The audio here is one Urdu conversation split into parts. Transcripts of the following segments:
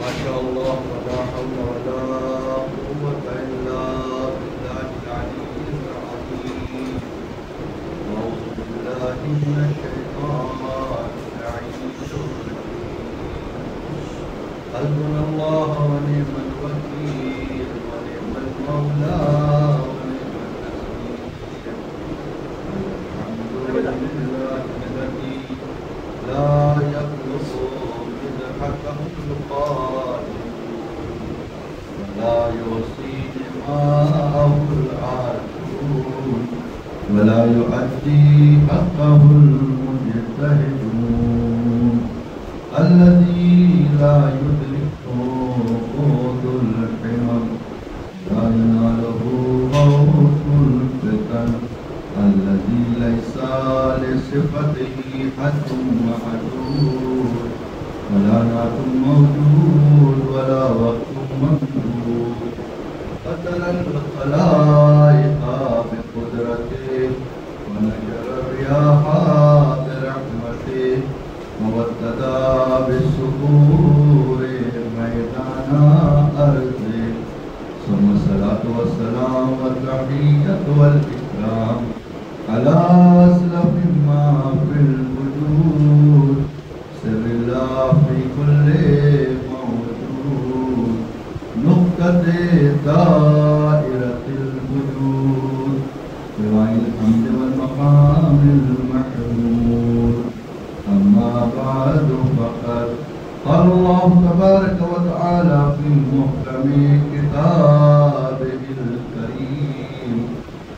ما شاء الله ولا حول ولا قوة إلا بالله العلي العظيم. أعوذ بالله من الشيطان اللعين حسبنا الله ونعم الوكيل ونعم المولى ونعم النصير. الحمد لله الذي لا يخلق مدحته القادر ولا يوصي دماءه العاشرون ولا يؤدي حقه المجتهدون الذي لا يدركه قوت الحمم لا يناله غوث الفتن الذي ليس لصفته حد محدود ولا نعت موجود ولا وقت ممدود. قتل الخلائق بقدرته ونشر الرياح برحمته ووتدا بالصخور ميدان أرضه. ثم الصلاة والسلام والتحية والإكرام على أسلف ما في الوجود سر الله في كل موجود نقطة دائرة الوجود بوعي الحمد والمقام المحمود. أما بعد فقد قال الله تبارك وتعالى في محكم كتابه الكريم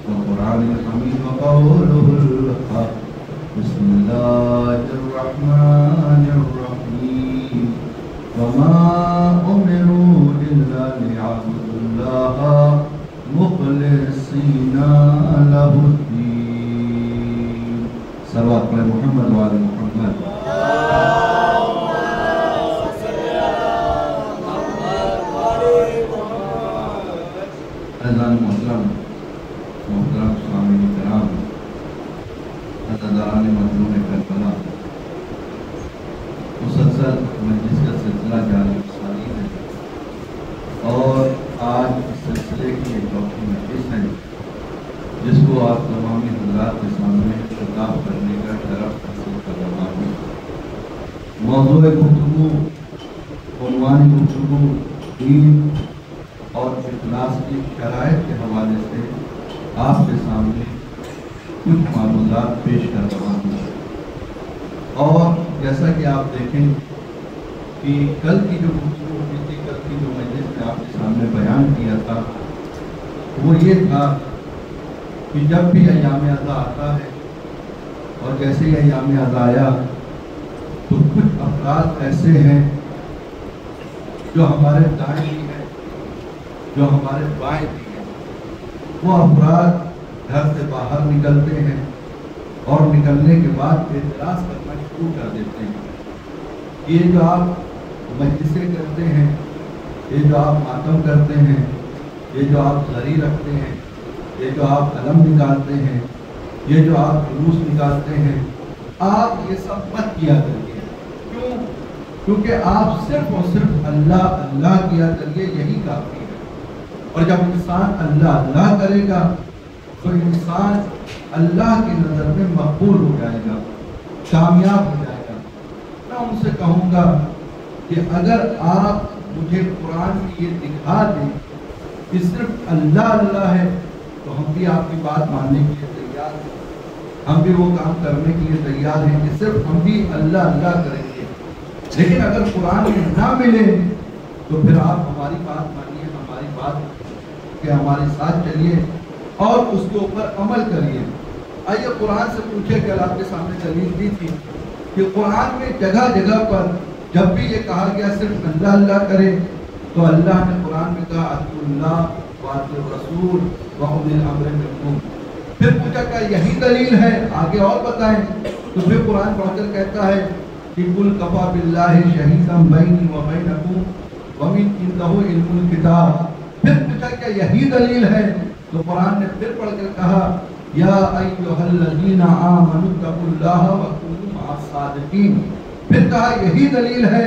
والقرآن الحميد وقوله الحق. بسم الله الرحمن الرحيم. وما أمروا إلا ليعبدوا الله مخلصين له الدين. صلوات على محمد وعلى محمد. اذان محترم سامعین کرام، عزاداران مظلوم کربلا، مسلسل مجلس کا سلسلہ جاری ساری ہے اور آج اس سلسلے کی ایک چوتھی مجلس ہے جس کو آپ تمامی حضرات کے سامنے خطاب کرنے کا شرف حاصل کر رہا ہوں. موضوع گفتگو، عنوان گفتگو دین اور اخلاص کی شرائط کے حوالے سے آپ کے سامنے کچھ معلومات پیش کر رہا ہوں. اور جیسا کہ آپ دیکھیں کہ کل کی جو گفتگو ہوئی تھی، کل کی جو مجلس میں آپ کے سامنے بیان کیا تھا وہ یہ تھا کہ جب بھی ایام اضحیٰ آتا ہے اور جیسے ہی ایام اضحیٰ آیا تو کچھ افراد ایسے ہیں جو ہمارے دائیں بھی ہیں، جو ہمارے بائیں بھی ہیں. وہ افراد گھر سے باہر نکلتے ہیں اور نکلنے کے بعد اعتراض کرنا شروع کر دیتے ہیں. یہ جو آپ مجلسیں کرتے ہیں، یہ جو آپ ماتم کرتے ہیں، یہ جو آپ زری رکھتے ہیں، یہ جو آپ قلم نکالتے ہیں، یہ جو آپ جلوس نکالتے ہیں، آپ یہ سب مت کیا کریے. کیوں؟ کیونکہ آپ صرف اور صرف اللہ اللہ کیا کریے، یہی کافی ہے. اور جب انسان اللہ اللہ کرے گا تو انسان اللہ کی نظر میں مقبول ہو جائے گا، کامیاب ہو جائے گا. میں ان سے کہوں گا کہ اگر آپ مجھے قرآن میں یہ دکھا دیں کہ صرف اللہ اللہ ہے تو ہم بھی آپ کی بات ماننے کے لیے تیار ہیں، ہم بھی وہ کام کرنے کے لیے تیار ہیں کہ صرف ہم بھی اللہ اللہ کریں گے. لیکن اگر قرآن میں نہ ملے تو پھر آپ ہماری بات مانیے، ہماری بات کہ ہمارے ساتھ چلیے اور اس کے اوپر عمل کریے. آئیے قرآن سے پوچھے کہ آپ کے سامنے دلیل دی تھی کہ قرآن میں جگہ جگہ پر جب بھی یہ کہا گیا صرف اللہ اللہ کرے تو اللہ نے قرآن میں کہا اطیعوا اللہ واطیعوا الرسول واولی الامر منکم. پھر پوچھا کہ یہی دلیل ہے، آگے اور بتائیں. تو پھر قرآن پڑھ کر کہتا ہے کہ قل کفی باللہ شہیدا بینی وبینکم ومن عنده علم الکتاب. پھر پوچھا کہ یہی دلیل ہے تو قرآن نے پھر پڑھ کر کہا یا ایھا الذین آمنوا اتقوا اللہ وکونوا مع الصادقین. پھر کہا یہی دلیل ہے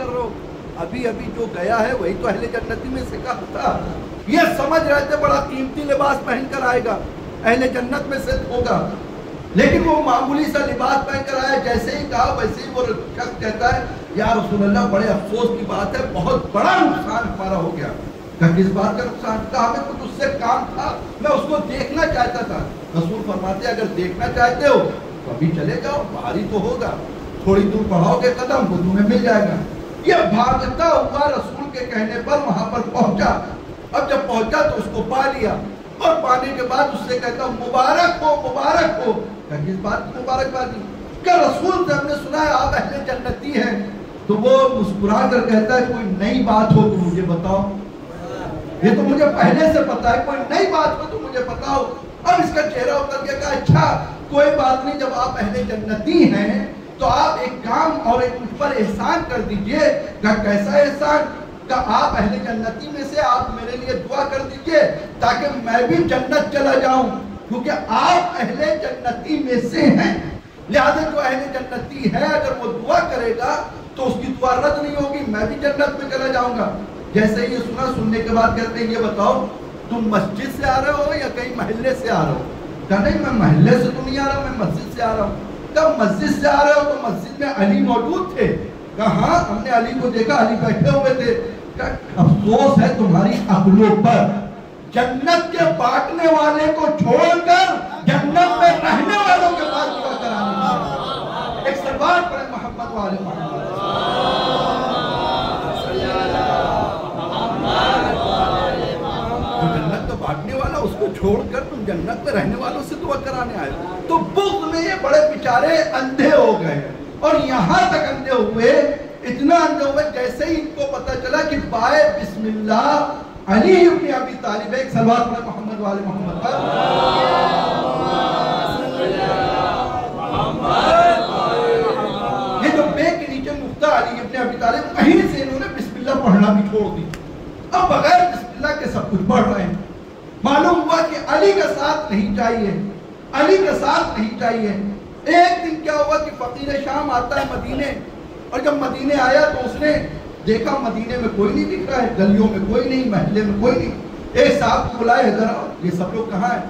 کر رہے ہو؟ ابھی ابھی جو گیا ہے وہی تو اہل جنتی میں سے کہا تھا. یہ سمجھ رہے تھے بڑا قیمتی لباس پہن کر آئے گا، اہل جنت میں سے ہوگا، لیکن وہ معمولی سا لباس پہن کر آیا. جیسے ہی کہا ویسے ہی وہ شخص کہتا ہے یا رسول اللہ بڑے افسوس کی بات ہے، بہت بڑا نقصان ہمارا ہو گیا. کہا کس بات کا نقصان؟ کہا ہمیں کچھ اس سے کام تھا، میں اس کو دیکھنا چاہتا تھا. رسول فرماتے ہیں اگر دیکھنا چاہتے ہو تو ابھی چلے جاؤ، باہر ہی تو ہوگا، تھوڑی دور بڑھاؤ گے قدم وہ تمہیں مل جائے گا. یہ بھاگتا ہوا رسول کے کہنے پر وہاں پر پہنچا. اب جب پہنچا تو اس کو پا لیا، اور پانے کے بعد اس سے کہتا ہوں مبارک ہو مبارک ہو. کہ کس بات کی مبارکبادی؟ کہ رسول سے ہم نے سنا ہے آپ اہل جنتی ہیں. تو وہ مسکرا کر کہتا ہے کوئی نئی بات ہو تو مجھے بتاؤ، یہ تو مجھے پہلے سے پتا ہے، کوئی نئی بات ہو تو مجھے بتاؤ. اب اس کا چہرہ اتر گیا. کہا اچھا کوئی بات نہیں، جب آپ اہل جنتی ہیں تو آپ ایک کام اور ایک مجھ پر احسان کر دیجئے. کہا کیسا احسان؟ کہ آپ اہل جنتی میں سے آپ میرے لیے دعا کر دیجئے تاکہ میں بھی جنت چلا جاؤں، کیونکہ آپ اہل جنتی میں سے ہیں. لہذا جو اہل جنتی ہے اگر وہ دعا کرے گا تو اس کی دعا رد نہیں ہوگی، میں بھی جنت میں چلا جاؤں گا. جیسے یہ سنا، سننے کے بعد کہتے ہیں یہ بتاؤ تم مسجد سے آ رہے ہو یا کہیں محلے سے آ رہے ہو؟ کہا نہیں میں محلے سے تو نہیں آ رہا، میں مسجد سے آ رہا ہوں. کب مسجد سے آ رہے ہو تو مسجد میں علی موجود تھے. کہا ہاں ہم نے علی کو دیکھا، علی بیٹھے ہوئے تھے. کہا افسوس ہے تمہاری عقلوں پر، جنت کے بانٹنے والے کو چھوڑ کر جنت میں رہنے والوں کے پاس دعا کرانے. ایک سلوات پڑھے محمد والے محمد. جو جنت کا بانٹنے والا اس کو چھوڑ کر تم جنت میں رہنے والوں سے دعا کرانے آئے. تو بغض میں یہ بڑے بیچارے اندھے ہو گئے، اور یہاں تک اندھے ہوئے، اتنا اندھے ہوئے جیسے ہی ان کو پتا چلا کہ بائے بسم اللہ علی ابن ابی طالب. ایک صلوات پڑھے محمد والے محمد پر. یہ جو بے کے نیچے نقطہ علی ابن ابی طالب، کہیں سے انہوں نے بسم اللہ پڑھنا بھی چھوڑ دی. اب بغیر بسم اللہ کے سب کچھ پڑھ رہے ہیں. معلوم ہوا کہ علی کا ساتھ نہیں چاہیے، علی کا ساتھ نہیں چاہیے. ایک دن کیا ہوا کہ فقیر شام آتا ہے مدینے، اور جب مدینے آیا تو اس نے دیکھا مدینے میں کوئی نہیں دکھ رہا ہے، گلیوں میں کوئی نہیں، محلے میں کوئی نہیں. ایک صاحب کو بلائے ذرا یہ سب لوگ کہاں ہیں؟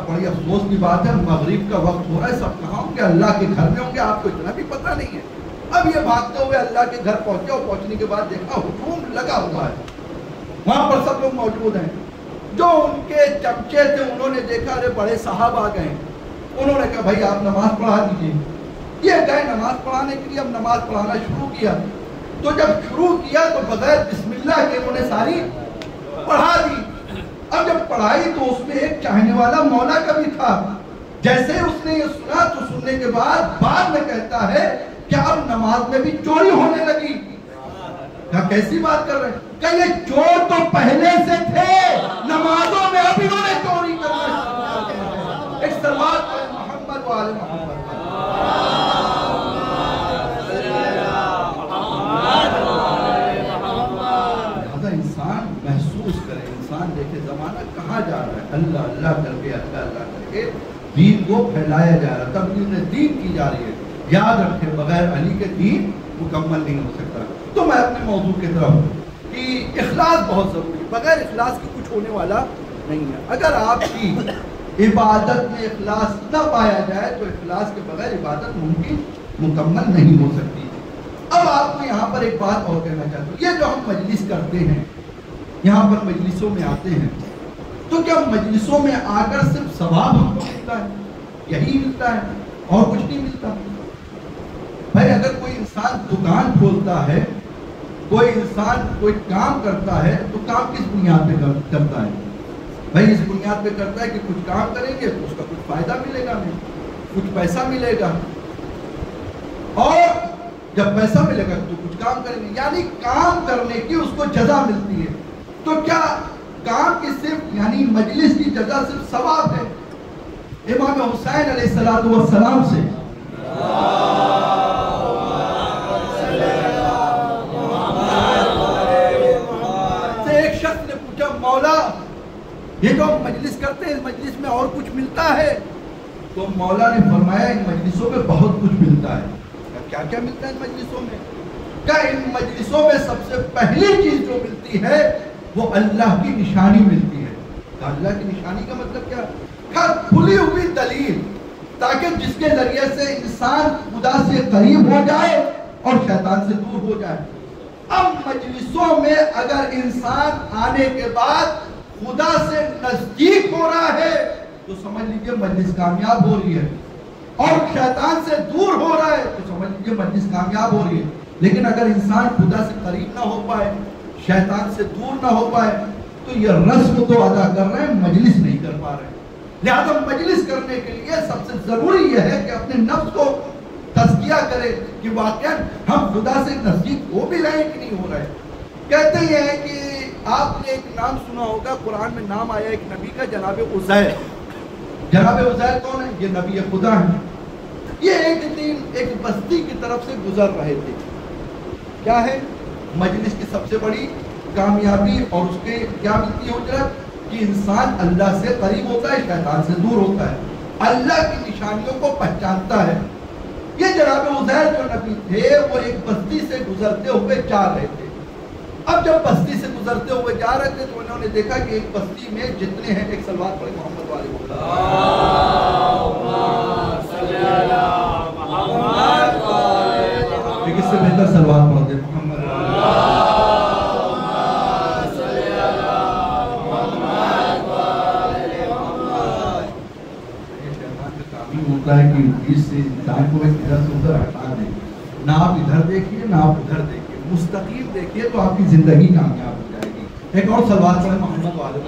بڑی افسوس کی بات ہے مغرب کا وقت ہو رہا ہے، سب کہاں ہوں گے؟ اللہ کے گھر میں ہوں گے، آپ کو اتنا بھی پتہ نہیں ہے. اب یہ بھاگتے ہوئے اللہ کے گھر پہنچے، اور پہنچنے کے بعد دیکھا ہجوم لگا ہوا ہے، وہاں پر سب لوگ موجود ہیں. جو ان کے چمچے تھے انہوں نے دیکھا ارے بڑے صاحب آ گئے. انہوں نے کہا بھائی آپ نماز پڑھا دیجیے. یہ گئے نماز پڑھانے کے لیے. اب نماز پڑھانا شروع کیا، تو جب شروع کیا تو بغیر بسم اللہ کے انہوں نے ساری پڑھا دی. اب جب پڑھائی تو اس میں ایک چاہنے والا مولا کا بھی تھا. جیسے اس نے یہ سنا تو سننے کے بعد میں کہتا ہے کہ اب نماز میں بھی چوری ہونے لگی. کہا کیسی بات کر رہے ہیں؟ کہ یہ چور تو پہلے سے تھے، نمازوں میں اب انہوں نے چوری کرنا شروع کر دیا. ایک صلوات پڑھے محمد والے محمد. انسان محسوس کرے، انسان دیکھے زمانہ کہاں جا رہا ہے. اللہ اللہ کر کے، اللہ اللہ کر کے دین کو پھیلایا جا رہا ہے، تبلیغ دین کی جا رہی ہے. یاد رکھے بغیر علی کے دین مکمل نہیں ہو سکتا. تو میں اپنے موضوع کی طرف کہ اخلاص بہت ضروری ہے، بغیر اخلاص کی کچھ ہونے والا نہیں ہے. اگر آپ کی عبادت میں اخلاص نہ پایا جائے تو اخلاص کے بغیر عبادت ممکن مکمل نہیں ہو سکتی. اب آپ کو یہاں پر ایک بات اور کہنا چاہتا ہوں. یہ جو ہم مجلس کرتے ہیں، یہاں پر مجلسوں میں آتے ہیں، تو کیا مجلسوں میں آ کر صرف ثواب ہم کو ملتا ہے؟ یہی ملتا ہے اور کچھ نہیں ملتا؟ بھائی اگر کوئی انسان دکان کھولتا ہے، کوئی انسان کوئی کام کرتا ہے، تو کام کس بنیاد پہ کرتا ہے؟ بھائی اس بنیاد پہ کرتا ہے کہ کچھ کام کریں گے تو اس کا کچھ فائدہ ملے گا، نہیں کچھ پیسہ ملے گا، اور جب پیسہ ملے گا تو کچھ کام کریں گے، یعنی کام کرنے کی اس کو جزا ملتی ہے. تو کیا کام کی صرف یعنی مجلس کی جزا صرف ثواب ہے؟ امام حسین علیہ السلام سے ایک شخص نے پوچھا مولا یہ جو مجلس کرتے ہیں اس مجلس میں اور کچھ ملتا ہے؟ تو مولا نے فرمایا ان مجلسوں میں بہت کچھ ملتا ہے. کیا کیا ملتا ہے ان مجلسوں میں؟ کہ ان مجلسوں میں سب سے پہلی چیز جو ملتی ہے وہ اللہ کی نشانی ملتی ہے. تو اللہ کی نشانی کا مطلب کیا؟ کھلی ہوئی دلیل، تاکہ جس کے ذریعے سے انسان خدا سے قریب ہو جائے اور شیطان سے دور ہو جائے. اب مجلسوں میں اگر انسان آنے کے بعد خدا سے نزدیک ہو رہا ہے تو سمجھ لیجئے مجلس کامیاب ہو رہی ہے، اور شیطان سے دور ہو رہا ہے تو سمجھ لیجئے مجلس کامیاب ہو رہی ہے. لیکن اگر انسان خدا سے قریب نہ ہو پائے، شیطان سے دور نہ ہو پائے، تو یہ رسم تو ادا کر رہے ہیں، مجلس نہیں کر پا رہے. لہذا مجلس کرنے کے لیے سب سے ضروری یہ ہے کہ اپنے نفس کو تزکیہ کرے کہ واقعا ہم خدا سے نزدیک ہو بھی رہے ہیں کہ نہیں ہو رہے. کہتے ہیں کہ آپ نے ایک نام سنا ہوگا، قرآن میں نام آیا ایک نبی کا، جناب عزیر. جناب عزیر کون ہے؟ یہ نبی خدا ہے. یہ ایک دن ایک بستی کی طرف سے گزر رہے تھے. کیا ہے مجلس کی سب سے بڑی کامیابی اور اس کے کیا ملتی ہے اجرت؟ کہ انسان اللہ سے قریب ہوتا ہے، شیطان سے دور ہوتا ہے، اللہ کی نشانیوں کو پہچانتا ہے. یہ جناب عزیر جو نبی تھے وہ ایک بستی سے گزرتے ہوئے جا رہے تھے. اب جب بستی سے گزرتے ہوئے جا رہے تھے تو انہوں نے دیکھا کہ ایک بستی میں جتنے ہیں، ایک صلوات پڑھیں محمد والے ایک اس سے بہتر صلوات پڑھ دیں محمد ہوتا ہے کہ اس سے انسان کو ایک ادھر سے ادھر ہٹا دے. نہ آپ ادھر دیکھیے نہ آپ ادھر دیکھیے، مستقیم دیکھیے تو آپ کی زندگی کامیاب ہو جائے گی. ایک اور صلوات پڑھیں محمد والے.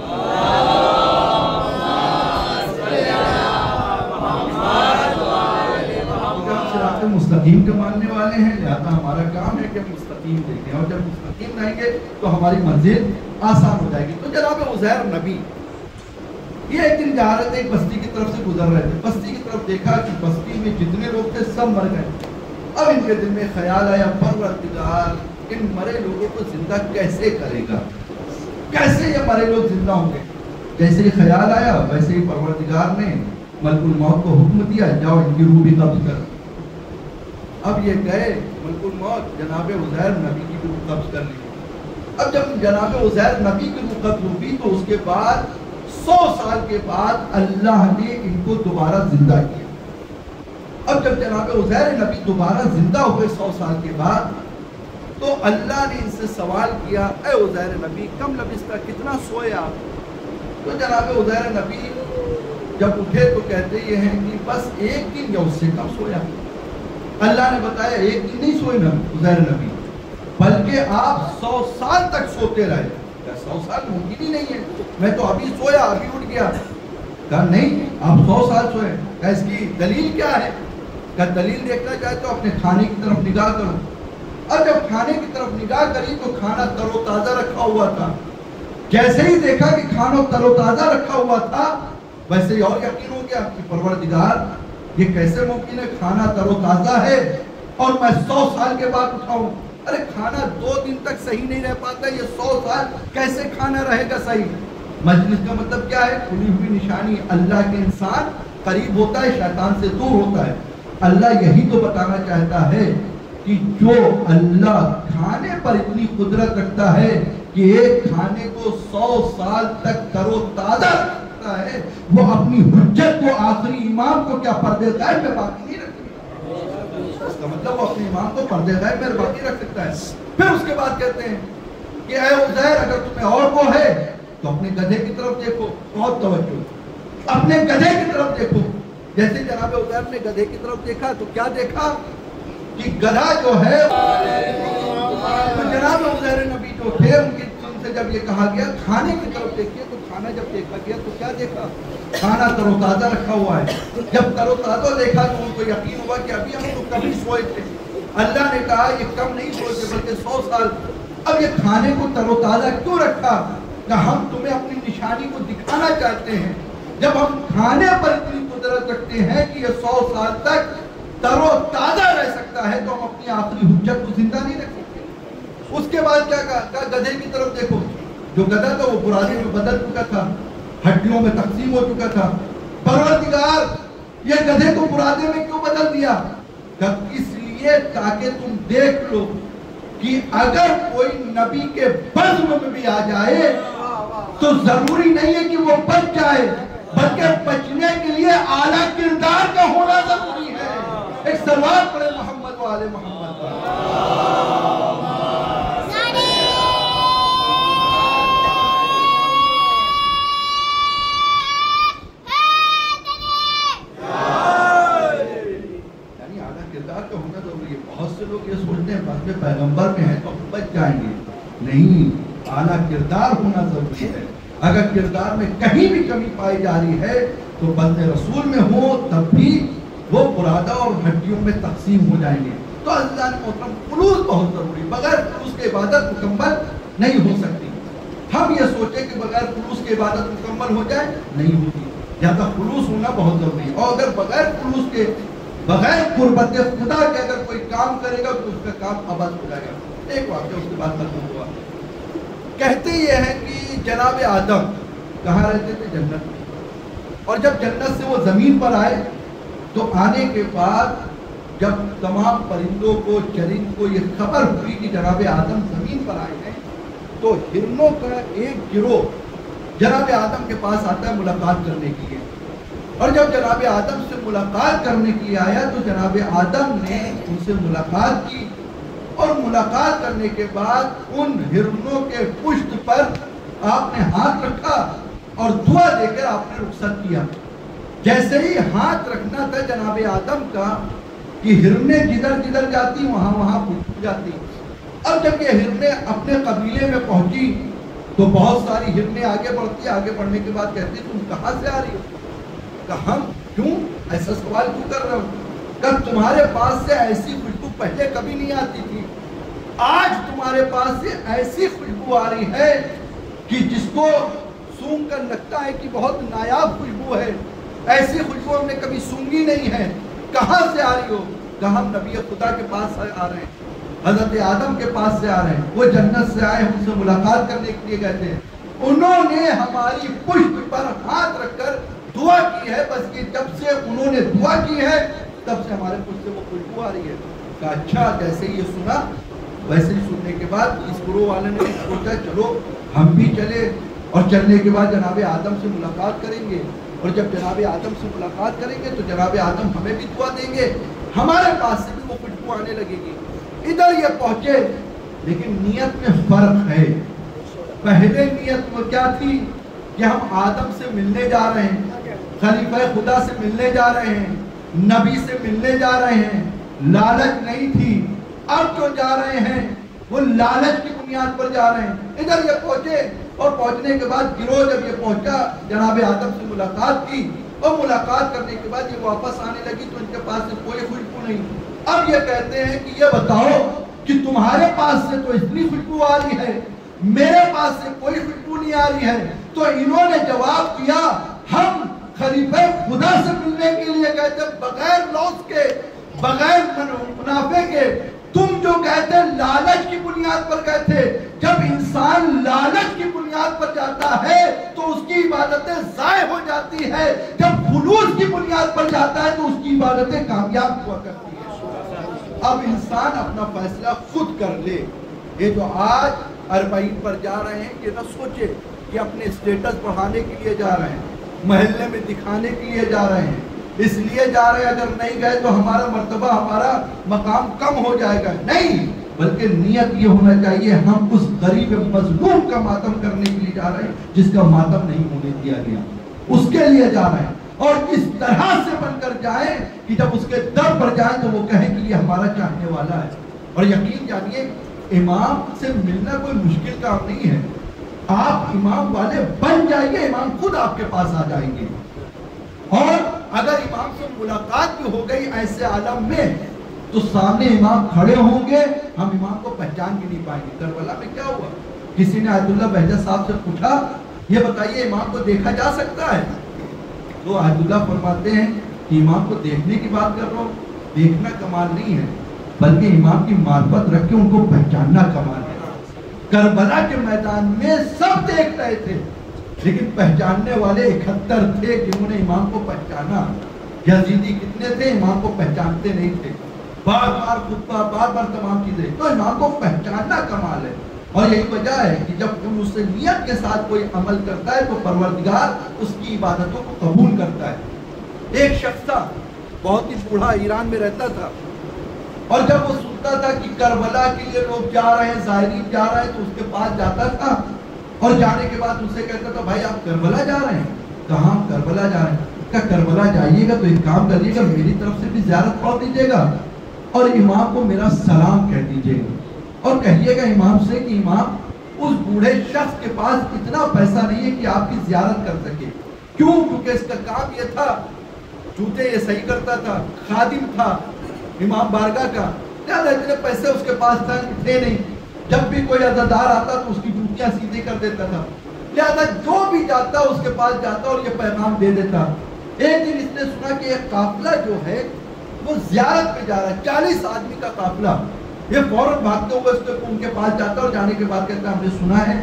ہم مستقیم کے ماننے والے ہیں، لہذا ہمارا کام ہے کہ ہم مستقیم دیکھیں، اور جب مستقیم رہیں گے تو ہماری منزل آسان ہو جائے گی. تو جناب عزیر نبی یہ ایک دن جا رہے تھے، ایک بستی کی طرف سے گزر رہے تھے. بستی کی طرف دیکھا کہ بستی میں جتنے لوگ تھے سب مر گئے. اب ان کے دل میں خیال آیا، پروردگار ان مرے لوگوں کو زندہ کیسے کرے گا، کیسے یہ مرے لوگ زندہ ہوں گے. جیسے ہی خیال آیا ویسے ہی پروردگار نے ملک الموت کو حکم دیا، جاؤ ان کی روح بھی قبض کر. اب یہ گئے ملک الموت، جناب عزیر نبی کی روح قبض کر لی. اب جب جناب عزیر نبی کی روح قبض ہوئی تو اس کے بعد 100 سال کے بعد اللہ نے ان کو دوبارہ زندہ کیا. اب جب جناب عزیر نبی دوبارہ زندہ ہوئے 100 سال کے بعد، تو اللہ نے ان سے سوال کیا، اے عزیر نبی کم لبثت، کتنا سوئے آپ؟ تو جناب عزیر نبی جب اٹھے تو کہتے یہ ہیں کہ بس ایک دن یا اس سے کم سویا. اللہ نے بتایا ایک دن نہیں سوئے عزیر نبی، بلکہ آپ 100 سال تک سوتے رہے. 100 سال ممکن ہی نہیں ہے، میں تو ابھی سویا ابھی اٹھ گیا. کہا نہیں آپ 100 سال سوئے. کہا اس کی دلیل کیا ہے؟ کہا دلیل دیکھنا چاہے تو اپنے کھانے کی طرف نگاہ کرو. اور جب کھانے کی طرف نگاہ کری تو کھانا تر و تازہ رکھا ہوا تھا. جیسے ہی دیکھا کہ کھانا تر و تازہ رکھا ہوا تھا ویسے ہی اور یقین ہو گیا کہ پروردگار یہ کیسے ممکن ہے، کھانا تر و تازہ ہے اور میں 100 سال کے بعد اٹھاؤں. ارے کھانا 2 دن تک صحیح نہیں رہ پاتا، یہ 100 سال کیسے کھانا رہے گا صحیح. مجلس کا مطلب کیا ہے؟ کھلی ہوئی نشانی. اللہ کے انسان قریب ہوتا ہے، شیطان سے دور ہوتا ہے. اللہ یہی تو بتانا چاہتا ہے کہ جو اللہ کھانے پر اتنی قدرت رکھتا ہے کہ ایک کھانے کو 100 سال تک تر و تازہ رکھتا ہے، وہ اپنی حجت کو آخری امام کو کیا پردے غیب میں باقی نہیں رکھتا. اس کا مطلب وہ اپنے امام کو پردے غیب میں باقی رکھ سکتا ہے. پھر اس کے بعد کہتے ہیں کہ اے عزیر اگر تمہیں اور وہ ہے تو اپنے گدھے کی طرف دیکھو. بہت توجہ، اپنے گدھے کی طرف دیکھو. جیسے جناب عزیر نے گدھے کی طرف دیکھا تو کیا دیکھا کہ گدھا جو ہے، جناب عزیر نبی جو تھے ان کی ان سے جب یہ کہا گیا کھانے کی طرف دیکھیے تو کھانا جب دیکھا گیا تو کیا دیکھا؟ کھانا تر و تازہ رکھا ہوا ہے. جب تر و تازہ دیکھا تو ان کو یقین ہوا کہ ابھی ہم تو کبھی سوئے تھے. اللہ نے کہا یہ کم نہیں سوئے تھے بلکہ 100 سال. اب یہ کھانے کو تر و تازہ کیوں رکھا؟ کہ ہم تمہیں اپنی نشانی کو دکھانا چاہتے ہیں. جب ہم کھانے پر اتنی قدرت رکھتے ہیں کہ یہ 100 سال تک تر و تازہ رہ سکتا ہے تو ہم اپنی آخری حجت کو زندہ نہیں رکھ سکتے. اس کے بعد کیا کہا؟ گدھے کی طرف دیکھو. جو گدھا تھا وہ برادری میں بدل چکا تھا، ہڈیوں میں تقسیم ہو چکا تھا. پروردگار یہ گدھے کو برادری میں کیوں بدل دیا؟ کہ اس لیے تاکہ تم دیکھ لو کہ اگر کوئی نبی کے بزم میں بھی آ جائے تو ضروری نہیں ہے کہ وہ بچ جائے، بلکہ بچنے کے لیے اعلیٰ کردار کا ہونا ضروری ہے۔ ایک صلوات پڑھے محمد و آل محمد پر۔ یعنی اعلیٰ کردار کا ہونا ضروری ہے۔ بہت سے لوگ یہ سوچتے ہیں بس میں پیغمبر میں ہے تو ہم بچ جائیں گے، نہیں، اعلیٰ کردار ہونا ضروری ہے۔ اگر کردار میں کہیں بھی کمی پائی جا رہی ہے تو بندے رسول میں ہو تب بھی وہ برادہ اور ہڈیوں میں تقسیم ہو جائیں گے۔ تو عزیزان محترم، خلوص بہت ضروری، بغیر خلوص کے عبادت مکمل نہیں ہو سکتی۔ ہم یہ سوچیں کہ بغیر خلوص کے عبادت مکمل ہو جائے، نہیں ہوتی، لہذا خلوص ہونا بہت ضروری ہے۔ اور اگر بغیر خلوص کے، بغیر قربت خدا کے اگر کوئی کام کرے گا تو اس کا کام ابد ہو جائے گا۔ ایک واقعہ اس کے بعد ختم ہوا۔ کہتے یہ ہیں کہ جناب آدم کہاں رہتے تھے؟ جنت میں، اور جب جنت سے وہ زمین پر آئے تو آنے کے بعد جب تمام پرندوں کو، چرند کو یہ خبر ہوئی کہ جناب آدم زمین پر آئے ہیں تو ہرنوں کا ایک گروہ جناب آدم کے پاس آتا ہے ملاقات کرنے کے لیے۔ اور جب جناب آدم سے ملاقات کرنے کے لیے آیا تو جناب آدم نے ان سے ملاقات کی، اور ملاقات کرنے کے بعد ان ہرنوں کے پشت پر آپ نے ہاتھ رکھا اور دعا دے کر آپ نے رخصت کیا۔ جیسے ہی ہاتھ رکھنا تھا جناب آدم کا کہ ہرنیں جدھر جدھر جاتی وہاں وہاں پھول جاتی۔ اب جب یہ ہرنیں اپنے قبیلے میں پہنچی تو بہت ساری ہرنیں آگے بڑھتی، آگے بڑھنے کے بعد کہتی تم کہاں سے آ رہی ہو؟ کہا ہم کیوں ایسا سوال کیوں کر رہے ہو؟ کہ تمہارے پاس سے ایسی خوشبو پہلے کبھی نہیں آتی تھی، آج تمہارے پاس سے ایسی خوشبو آ رہی ہے کہ جس کو سونگ کر لگتا ہے کہ بہت نایاب خوشبو ہے، ایسی خوشبو ہم نے کبھی سونگی نہیں ہے، کہاں سے آ رہی ہو؟ کہا ہم نبی خدا کے پاس آ رہے ہیں، حضرت آدم کے پاس سے آ رہے ہیں، وہ جنت سے آئے، ہم سے ملاقات کرنے کے لیے گئے تھے، انہوں نے ہماری پشت پر ہاتھ رکھ کر دعا کی ہے، بس کہ جب سے انہوں نے دعا کی ہے تب سے ہمارے پشت سے وہ خوشبو آ رہی ہے۔ کہا اچھا، جیسے یہ سنا ویسے ہی سننے کے بعد اس گروہ والے نے سوچا چلو ہم بھی چلے، اور چلنے کے بعد جناب آدم سے ملاقات کریں گے، اور جب جناب آدم سے ملاقات کریں گے تو جناب آدم ہمیں بھی دعا دیں گے، ہمارے پاس سے بھی وہ خوشبو آنے لگے گی۔ ادھر یہ پہنچے لیکن نیت میں فرق ہے۔ پہلے نیت وہ کیا تھی کہ ہم آدم سے ملنے جا رہے ہیں، خلیفہ خدا سے ملنے جا رہے ہیں، نبی سے ملنے جا رہے ہیں، لالچ نہیں تھی۔ اب جو جا رہے ہیں وہ لالچ کی بنیاد پر جا رہے ہیں۔ ادھر یہ پہنچے اور پہنچنے کے بعد گروہ جب یہ پہنچا جناب آدم سے ملاقات کی، اور ملاقات کرنے کے بعد یہ واپس آنے لگی تو ان کے پاس سے کوئی خوشبو نہیں۔ اب یہ کہتے ہیں کہ یہ بتاؤ کہ تمہارے پاس سے تو اتنی خوشبو آ رہی ہے، میرے پاس سے کوئی خوشبو نہیں آ رہی ہے۔ تو انہوں نے جواب دیا ہم خلیفہ خدا سے ملنے کے لیے کہتے بغیر لوس کے، بغیر منافع کے، تم جو کہتے لالچ کی بنیاد پر کہتے، جب انسان لالچ کی بنیاد پر جاتا ہے تو اس کی عبادتیں ضائع ہو جاتی ہے، جب خلوص کی بنیاد پر جاتا ہے تو اس کی عبادتیں کامیاب ہوا کرتی ہیں۔ اب انسان اپنا فیصلہ خود کر لے۔ یہ جو آج 40 پر جا رہے ہیں یہ نہ سوچے کہ اپنے اسٹیٹس بڑھانے کے لیے جا رہے ہیں، محلے میں دکھانے کے لیے جا رہے ہیں، اس لیے جا رہے ہیں اگر نہیں گئے تو ہمارا مرتبہ، ہمارا مقام کم ہو جائے گا، نہیں، بلکہ نیت یہ ہونا چاہیے ہم اس غریب مظلوم کا ماتم کرنے کے لیے جا رہے ہیں جس کا ماتم نہیں ہونے دیا گیا، اس کے لیے جا رہے ہیں، اور اس طرح سے بن کر جائیں کہ جب اس کے در پر جائیں تو وہ کہیں کہ یہ ہمارا چاہنے والا ہے۔ اور یقین جانیے امام سے ملنا کوئی مشکل کام نہیں ہے، آپ امام والے بن جائیے، امام خود آپ کے پاس آ جائیں گے۔ اور اگر امام سے ملاقات بھی ہو گئی ایسے عالم میں تو سامنے امام کھڑے ہوں گے، ہم امام کو پہچان بھی نہیں پائیں گے۔ کربلا میں کیا ہوا؟ کسی نے آیت اللہ بہجت صاحب سے پوچھا یہ بتائیے امام کو دیکھا جا سکتا ہے؟ تو آیت اللہ فرماتے ہیں کہ امام کو دیکھنے کی بات کر رہا ہوں، دیکھنا کمال نہیں ہے بلکہ امام کی معرفت رکھ کے ان کو پہچاننا کمال ہے۔ کربلا کے میدان میں سب دیکھ رہے تھے لیکن پہچاننے والے 71 تھے جنہوں نے امام کو پہچانا۔ یزیدی کتنے تھے امام کو پہچانتے نہیں تھے۔ بار بار خطبہ، بار بار تمام چیزیں، تو امام کو پہچاننا کمال ہے. اور یہی وجہ ہے کہ جب خلوص نیت کے ساتھ کوئی عمل کرتا ہے تو پروردگار اس کی عبادتوں کو قبول کرتا ہے. ایک شخص تھا بہت ہی بوڑھا، ایران میں رہتا تھا، اور جب وہ سنتا تھا کہ کربلا کے لیے لوگ جا رہے ہیں، زائرین جا رہے ہیں، تو اس کے پاس جاتا تھا اور جانے کے بعد ان سے کہتا تھا بھائی آپ کربلا جا رہے ہیں؟ کہاں کربلا جا رہے ہیں؟ کہ کربلا جائیے گا تو ایک کام کریے گا، میری طرف سے بھی زیارت پڑھ دیجیے گا اور امام کو میرا سلام کہہ دیجیے گا، اور کہیے گا امام سے کہ امام اس بوڑھے شخص کے پاس اتنا پیسہ نہیں ہے کہ آپ کی زیارت کر سکے. کیوں؟ کیونکہ اس کا کام یہ تھا، جوتے یہ صحیح کرتا تھا، خادم تھا امام بارگاہ کا، لہٰذا اتنے پیسے اس کے پاس تھے نہیں. جب بھی کوئی عزادار آتا تو اس کی جوتیاں سیدھے کر دیتا تھا، لہٰذا جو بھی جاتا اس کے پاس جاتا اور یہ پیغام دے دیتا. ایک دن اس نے سنا کہ ایک قافلہ جو ہے وہ زیارت پہ جا رہا ہے، 40 آدمی کا قافلہ. یہ فوراً بھاگتے ہوئے ان کے پاس جاتا اور جانے کے بعد کہتا ہم نے سنا ہے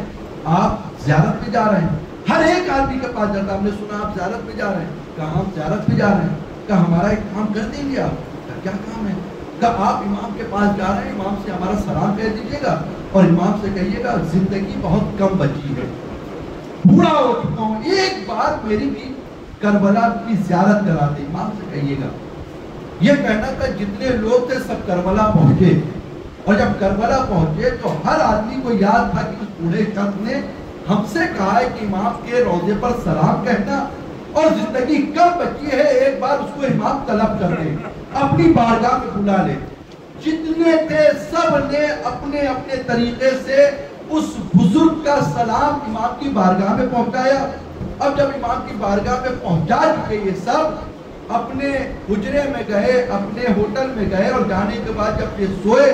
آپ زیارت پہ جا رہے ہیں. ہر ایک آدمی کے پاس جاتا، ہم نے سنا آپ زیارت پہ جا رہے ہیں. کہا ہم زیارت پہ جا رہے ہیں. کہا ہمارا ایک کام کر دیں گے آپ؟ کیا کام ہے؟ کہا آپ امام کے پاس جا رہے ہیں، امام سے ہمارا سلام کہہ دیجیے گا اور امام سے کہیے گا زندگی بہت کم بچی ہے، بوڑھا ہو چکا ہوں، ایک بار میری بھی کربلا کی زیارت کرا دے. امام سے کہیے گا. یہ کہنا تھا جتنے لوگ تھے سب کربلا پہنچے، اور جب کربلا پہنچے تو ہر آدمی کو یاد تھا کہ اس بوڑھے شخص نے ہم سے کہا ہے کہ امام کے روضے پر سلام کہنا اور زندگی کم بچی ہے، ایک بار اس کو امام طلب کر دے، اپنی بارگاہ میں بلا لے. جتنے تھے سب نے اپنے اپنے طریقے سے اس بزرگ کا سلام امام کی بارگاہ میں پہنچایا. اب جب امام کی بارگاہ میں پہنچا چکے یہ سب، اپنے حجرے میں گئے، اپنے ہوٹل میں گئے، اور جانے کے بعد جب یہ سوئے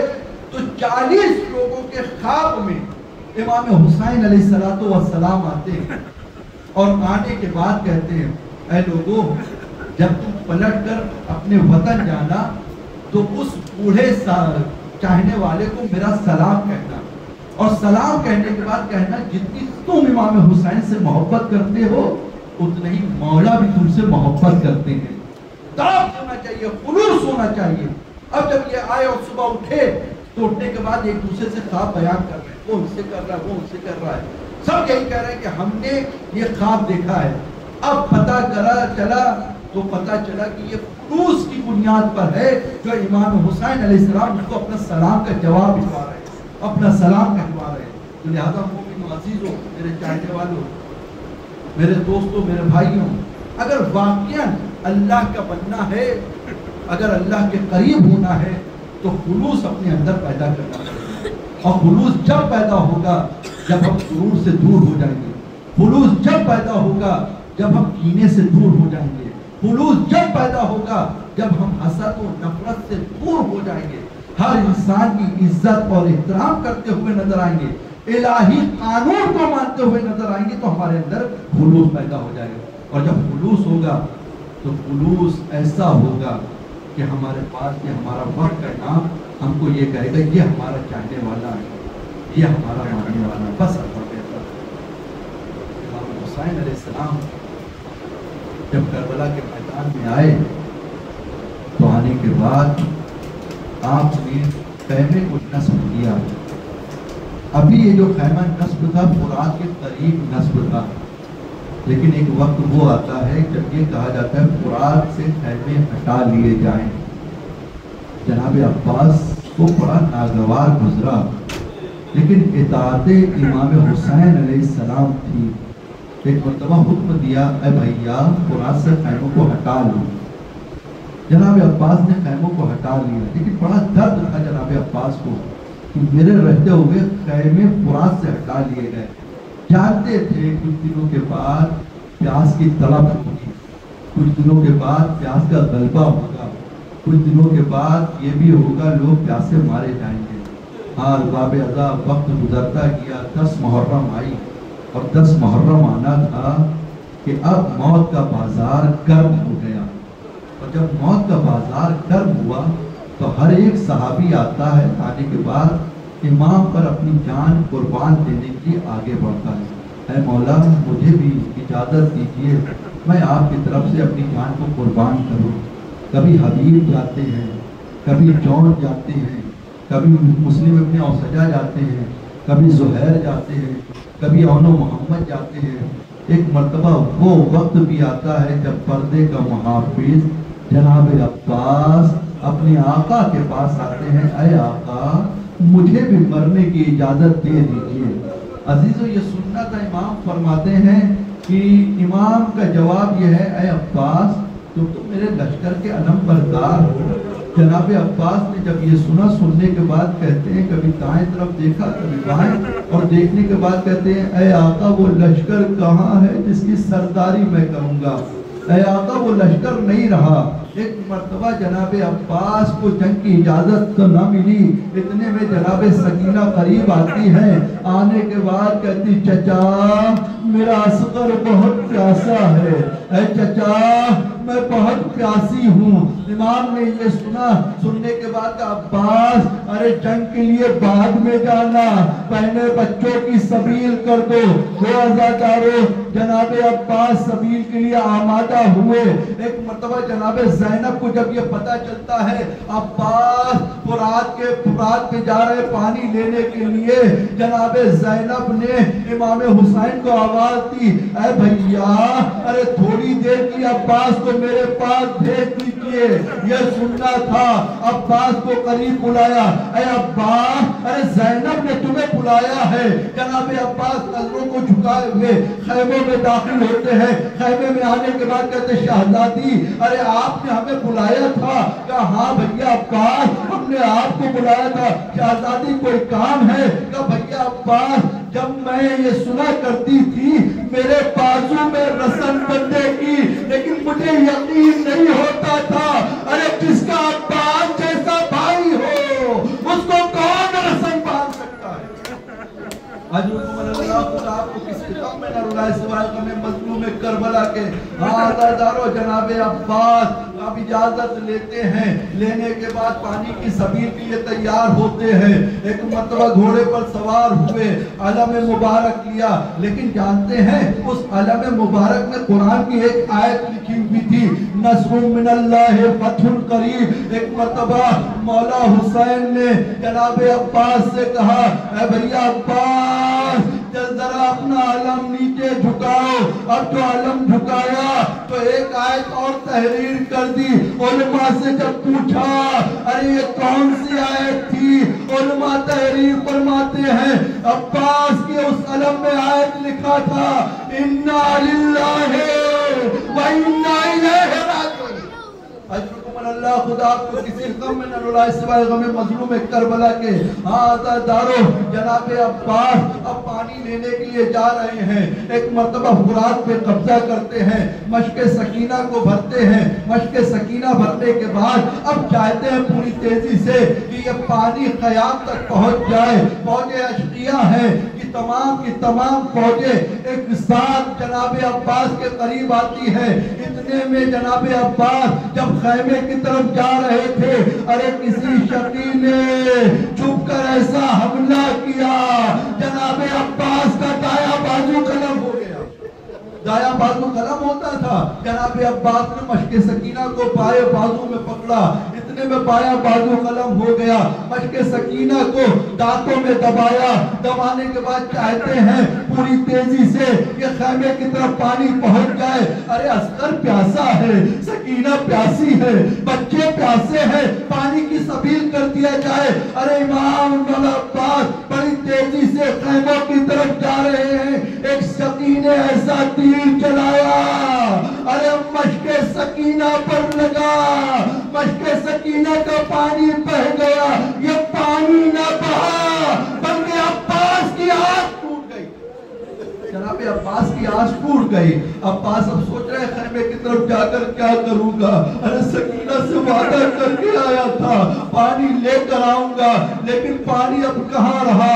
تو 40 لوگوں کے خواب میں امام حسین علیہ السلام آتے ہیں اور آنے کے بعد کہتے ہیں اے لوگوں، جب تم پلٹ کر اپنے وطن جانا تو اس بوڑھے چاہنے والے کو میرا سلام کہنا، اور سلام کہنے کے بعد کہنا جتنی تم امام حسین سے محبت کرتے ہو اتنا ہی مولا بھی تم سے محبت کرتے ہیں. طرف ہونا چاہیے، خلوص ہونا چاہیے. اب جب یہ آئے اور صبح اٹھے تو اٹھنے کے بعد ایک دوسرے سے خواب بیان کر رہے ہیں، وہ ان سے کر رہا ہے، وہ ان سے کر رہا ہے، سب یہی کہہ رہے ہیں کہ ہم نے یہ خواب دیکھا ہے. اب پتہ چلا تو پتہ چلا کہ یہ خلوص کی بنیاد پر ہے جو امام حسین علیہ السلام اس کو اپنا سلام کا جواب بھجوا رہے ہیں، اپنا سلام کہوا رہے ہیں. تو لہذا مومنو عزیزوں، میرے چاہنے والوں، میرے دوستوں، میرے بھائیوں، اگر واقعاً اللہ کا بننا ہے، اگر اللہ کے قریب ہونا ہے تو خلوص اپنے اندر پیدا کرنا ہے. اور خلوص جب پیدا ہوگا جب ہم غرور سے دور ہو جائیں گے. خلوص جب پیدا ہوگا جب ہم کینے سے دور ہو جائیں گے. خلوص جب پیدا ہوگا جب ہم حسد و نفرت سے دور ہو جائیں گے. ہر انسان کی عزت اور احترام کرتے ہوئے نظر آئیں گے، الہی قانون کو مانتے ہوئے نظر آئیں گے، تو ہمارے اندر خلوص پیدا ہو جائے گا. اور جب خلوص ہوگا تو خلوص ایسا ہوگا کہ ہمارے پاس یہ ہمارا وقت کا نام ہم کو یہ کہے گا یہ ہمارا چاہنے والا ہے، یہ ہمارا ماننے والا ہے. بس اللہ کہتا امام حسین علیہ السلام جب کربلا کے میدان میں آئے تو آنے کے بعد آپ نے خیمے کو نصب کیا. ابھی یہ جو خیمہ نصب تھا فرات کے قریب نصب تھا، لیکن ایک وقت وہ آتا ہے جب یہ کہا جاتا ہے فرات سے خیمے ہٹا لیے جائیں. جناب عباس کو بڑا ناگوار گزرا، لیکن اطاعت امام حسین علیہ السلام تھی. ایک مرتبہ حکم دیا اے بھیا فرات سے خیموں کو ہٹا لو. جناب عباس نے خیموں کو ہٹا لیا، لیکن بڑا درد تھا جناب عباس کو کہ میرے رہتے ہوئے خیمے فرات سے ہٹا لیے گئے. جانتے تھے کچھ دنوں کے بعد پیاس کی طلب ہوگی، کچھ دنوں کے بعد پیاس کا غلبہ ہوگا، کچھ دنوں کے بعد یہ بھی ہوگا لوگ پیاس سے مارے جائیں گے. ہاں باب ازا وقت گزرتا گیا، 10 محرم آئی اور 10 محرم آنا تھا کہ اب موت کا بازار گرم ہو گیا. اور جب موت کا بازار گرم ہوا تو ہر ایک صحابی آتا ہے، آنے کے بعد امام پر اپنی جان قربان دینے کے لیے آگے بڑھتا ہے. اے مولا مجھے بھی اجازت دیجیے میں آپ کی طرف سے اپنی جان کو قربان کروں. کبھی حبیب جاتے ہیں، کبھی جون جاتے ہیں، کبھی مسلم ابن اوسجہ جاتے ہیں، کبھی زہیر جاتے ہیں، کبھی اون و محمد جاتے ہیں۔ ایک مرتبہ وہ وقت بھی آتا ہے جب پردے کا محافظ جناب عباس اپنے آقا کے پاس آتے ہیں، اے آقا مجھے بھی مرنے کی اجازت دے دیجئے۔ عزیزو یہ سننا تھا، امام فرماتے ہیں کہ امام کا جواب یہ ہے، اے عباس تو میرے لشکر کے علم بردار ہو۔ جناب عباس نے جب یہ سنا، سننے کے بعد کہتے ہیں کبھی دائیں طرف دیکھا کبھی بائیں، اور دیکھنے کے بعد کہتے ہیں اے آقا وہ لشکر کہاں ہے جس کی سرداری میں کروں گا؟ اے آقا وہ لشکر نہیں رہا۔ ایک مرتبہ جناب عباس کو جنگ کی اجازت تو نہ ملی، اتنے میں جناب سکینہ قریب آتی ہے، آنے کے بعد کہتی چچا میرا اصغر بہت پیاسا ہے، اے چچا میں بہت پیاسی ہوں۔ امام نے یہ سنا، سننے کے بعد کہا عباس ارے جنگ کے لیے بعد میں جانا، پہلے بچوں کی سبیل کر دو۔ وہ عزادارو جناب عباس سبیل کے لیے آمادہ ہوئے۔ ایک مرتبہ جناب زینب کو جب یہ پتہ چلتا ہے عباس فرات پہ جا رہے پانی لینے کے لیے، جناب زینب نے امام حسین کو آواز دی، اے بھیا ارے تھوڑی دیر کی عباس کو میرے پاس بھیج دیجئے، یہ سننا تھا۔ عباس کو قریب بلایا، اے عباس ارے زینب نے تمہیں بلایا ہے۔ جناب عباس نظروں کو جھکائے ہوئے خیموں میں داخل ہوتے ہیں۔ خیمے میں آنے کے بعد کہتے شہزادی ارے آپ نے ہمیں بلایا تھا؟ کہا ہاں بھیا عباس ہم نے آپ کو بلایا تھا۔ شہزادی کوئی کام ہے؟ کہا بھیا عباس جب میں یہ سنا کرتی تھی میرے بازو میں رسن بندے کی، لیکن مجھے یقین نہیں ہوتا تھا ارے جس کا عباس جیسا بھائی ہو اس کو کون رسن باندھ سکتا ہے؟ اجرکم اللہ خدا آپ کو کسی غم میں نہ رلائے سوائے غم مظلوم کربلا کے۔ عزادارو جناب عباس اب اجازت لیتے ہیں، لینے کے بعد پانی کی سبیل کے لیے تیار ہوتے ہیں۔ ایک مرتبہ گھوڑے پر سوار ہوئے، علم مبارک لیا، لیکن جانتے ہیں اس علم مبارک میں قرآن کی ایک آیت لکھی ہوئی تھی، نصر من اللہ فتح قریب۔ ایک مرتبہ مولا حسین نے جناب عباس سے کہا اے بھیا عباس ذرا اپنا علم نیچے جھکاؤ۔ اب جو علم جھکایا تو ایک آیت اور تحریر کر دی۔ علماء سے جب پوچھا ارے یہ کون سی آیت تھی، علماء تحریر فرماتے ہیں عباس کے اس علم میں آیت لکھا تھا اِنَّا لِلَّهِ وَإِنَّا إِلَيْهِ رَاجِعُونَ۔ اجرکم اللہ خدا آپ کو کسی غم میں نہ رلائے سوائے غم مظلوم کربلا کے۔ عزادارو جناب عباس اب پانی لینے کے لیے جا رہے ہیں، ایک مرتبہ فرات پہ قبضہ کرتے ہیں، مشک سکینہ کو بھرتے ہیں۔ مشک سکینہ بھرنے کے بعد اب چاہتے ہیں پوری تیزی سے کہ یہ پانی خیام تک پہنچ جائے۔ فوجیں اشقیاء ہیں کہ تمام کی تمام فوجیں ایک ساتھ جناب عباس کے قریب آتی ہے۔ اتنے میں جناب عباس جب خیمے کی طرف جا رہے تھے، ارے کسی شقی نے چھپ کر ایسا حملہ کیا جناب عباس کا دایاں بازو قلم ہو گیا۔ دایاں بازو قلم ہوتا تھا، جناب عباس نے مشک سکینہ کو بائیں بازو میں پکڑا، اتنے میں بایاں بازو قلم ہو گیا۔ مشک سکینہ کو دانتوں میں دبایا، دبانے کے بعد چاہتے ہیں پوری تیزی سے یہ خیمے کی طرف پانی پہنچ جائے۔ ارے اصغر پیاسا ہے، سکینہ پیاسی ہے، بچے پیاسے ہیں، پانی کی سبیل کر دیا جائے۔ ارے امام مولا عباس بڑی تیزی سے خیموں کی طرف جا رہے ہیں، ایک شقی نے ایسا تیر چلایا، ارے مشک سکینہ پر لگا، مشک سکینہ کا پانی بہہ گیا۔ یہ پانی نہ بہا بلکہ عباس کی آنکھ ٹوٹ گئی۔ جناب عباس کی آنکھ ٹوٹ گئی۔ عباس اب سوچ رہے خیمے کی طرف جا کر کیا کروں گا، ارے سکینہ سے وعدہ کر کے آیا تھا پانی لے کر آؤں گا، لیکن پانی اب کہاں رہا۔